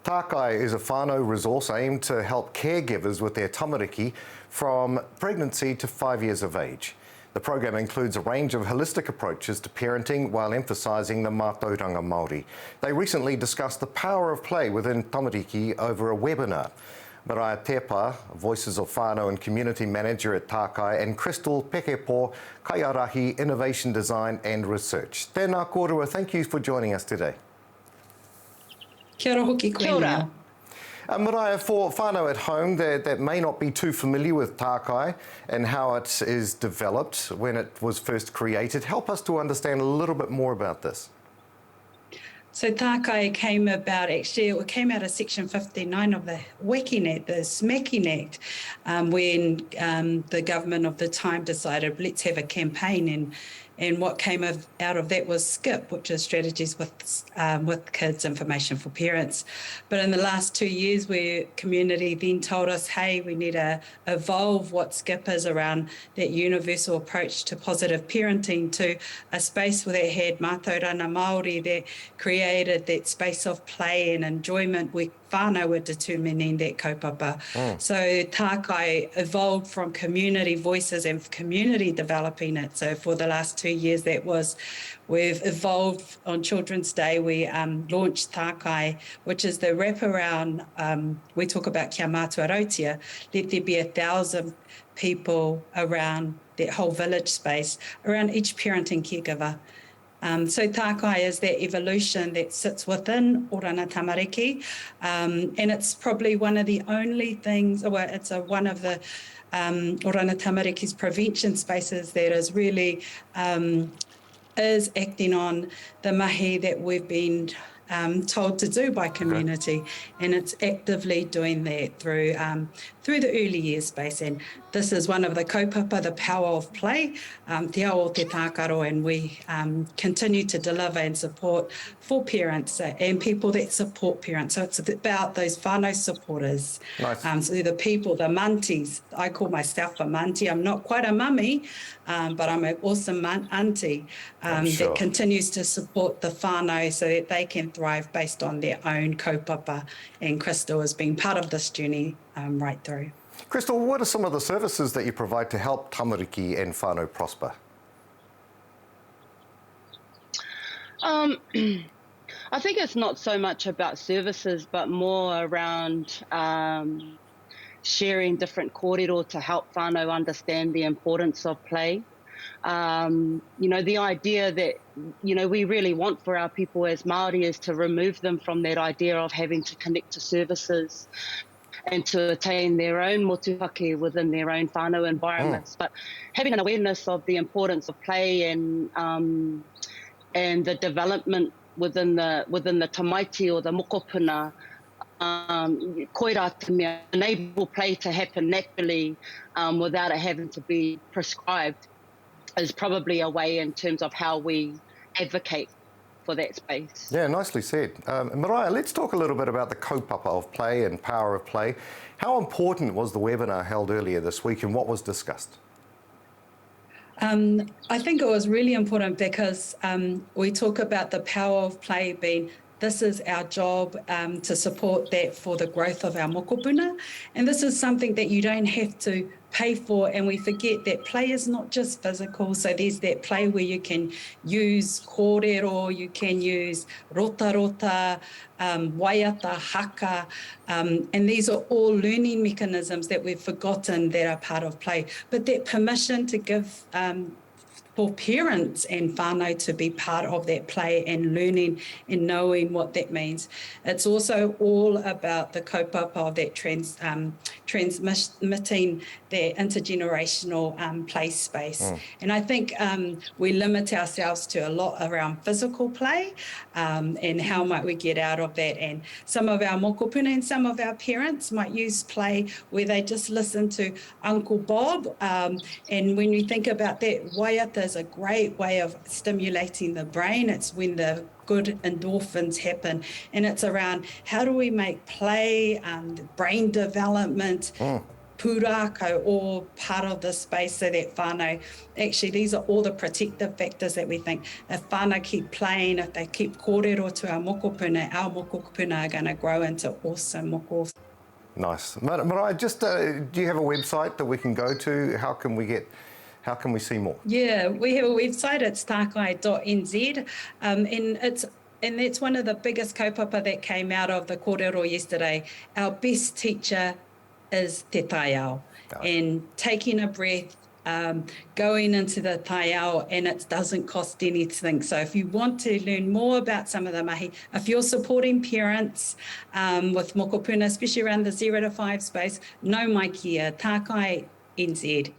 Tākai is a whānau resource aimed to help caregivers with their tamariki from pregnancy to 5 years of age. The program includes a range of holistic approaches to parenting while emphasising the mātauranga Māori. They recently discussed the power of play within tamariki over a webinar. Maraea Teepa, Voices of Whānau and Community Manager at Tākai, and Crystal Pekepo, Kaiarahi, Innovation Design and Research. Tēnā kōrero, thank you for joining us today. Kia ora hoki koe, Neil. Maraea, for whānau at home that may not be too familiar with Tākai and how it is developed when it was first created, help us to understand a little bit more about this. So Tākai came about, actually, it came out of Section 59 of the Whacking Act, the Smacking Act, when the government of the time decided, let's have a campaign, and what came out of that was SKIP, which is Strategies with Kids, Information for Parents. But in the last 2 years, where community then told us, hey, we need to evolve what SKIP is around that universal approach to positive parenting, to a space where they had mātauranga Māori that created that space of play and enjoyment where whānau were determining that kaupapa. So Tākai evolved from community voices and community developing it. So for the last 2 years, we've evolved. On Children's Day, we launched Tākai, which is the wraparound. We talk about kia mātua rautia. Let there be 1,000 people around that whole village space, around each parent and caregiver. So Tākai is that evolution that sits within Orana Tamariki, and it's probably one of the only things, well, it's one of the Orana Tamariki's prevention spaces that is really is acting on the mahi that we've been told to do by community, and it's actively doing that through the early years space. And this is one of the kaupapa, the power of play, Te Ao Tapatahi, and we continue to deliver and support for parents and people that support parents. So it's about those whānau supporters. Nice. So the people, the mantis. I call myself a manti. I'm not quite a mummy, but I'm an awesome auntie that continues to support the whānau so that they can thrive based on their own kaupapa. And Crystal has been part of this journey right through. Crystal, what are some of the services that you provide to help tamariki and whānau prosper? I think it's not so much about services, but more around sharing different kōrero to help whānau understand the importance of play. The idea that, we really want for our people as Māori is to remove them from that idea of having to connect to services and to attain their own motuhake within their own whānau environments. But having an awareness of the importance of play and the development within the tamaiti or the mokopuna, koira te mea, enable play to happen naturally without it having to be prescribed, is probably a way in terms of how we advocate for that space. Yeah, nicely said. Maraea, let's talk a little bit about the kaupapa of play and power of play. How important was the webinar held earlier this week and what was discussed? I think it was really important because we talk about the power of play being, this is our job to support that for the growth of our mokopuna. And this is something that you don't have to pay for, and we forget that play is not just physical. So there's that play where you can use kōrero, you can use rota, waiata, haka, and these are all learning mechanisms that we've forgotten that are part of play. But that permission to give for parents and whānau to be part of that play and learning and knowing what that means. It's also all about the kaupapa of that transmitting the intergenerational play space. And I think we limit ourselves to a lot around physical play and how might we get out of that. And some of our mokopuna and some of our parents might use play where they just listen to Uncle Bob. And when you think about that, waiata is a great way of stimulating the brain. It's when the good endorphins happen, and it's around how do we make play, brain development pūrākau, all part of the space, so that whānau, actually these are all the protective factors that we think. If whānau keep playing, if they keep kōrero to our mokopuna are going to grow into awesome moko. Nice. Maraea, just do you have a website that we can go to? How can we see more? Yeah, we have a website. It's takai.nz, and that's one of the biggest kaupapa that came out of the kōrero yesterday. Our best teacher is te Tai Ao, and taking a breath, going into the Tai Ao, and it doesn't cost anything. So if you want to learn more about some of the mahi, if you're supporting parents with mokopuna, especially around the 0 to 5 space, no mai kia, Takai NZ.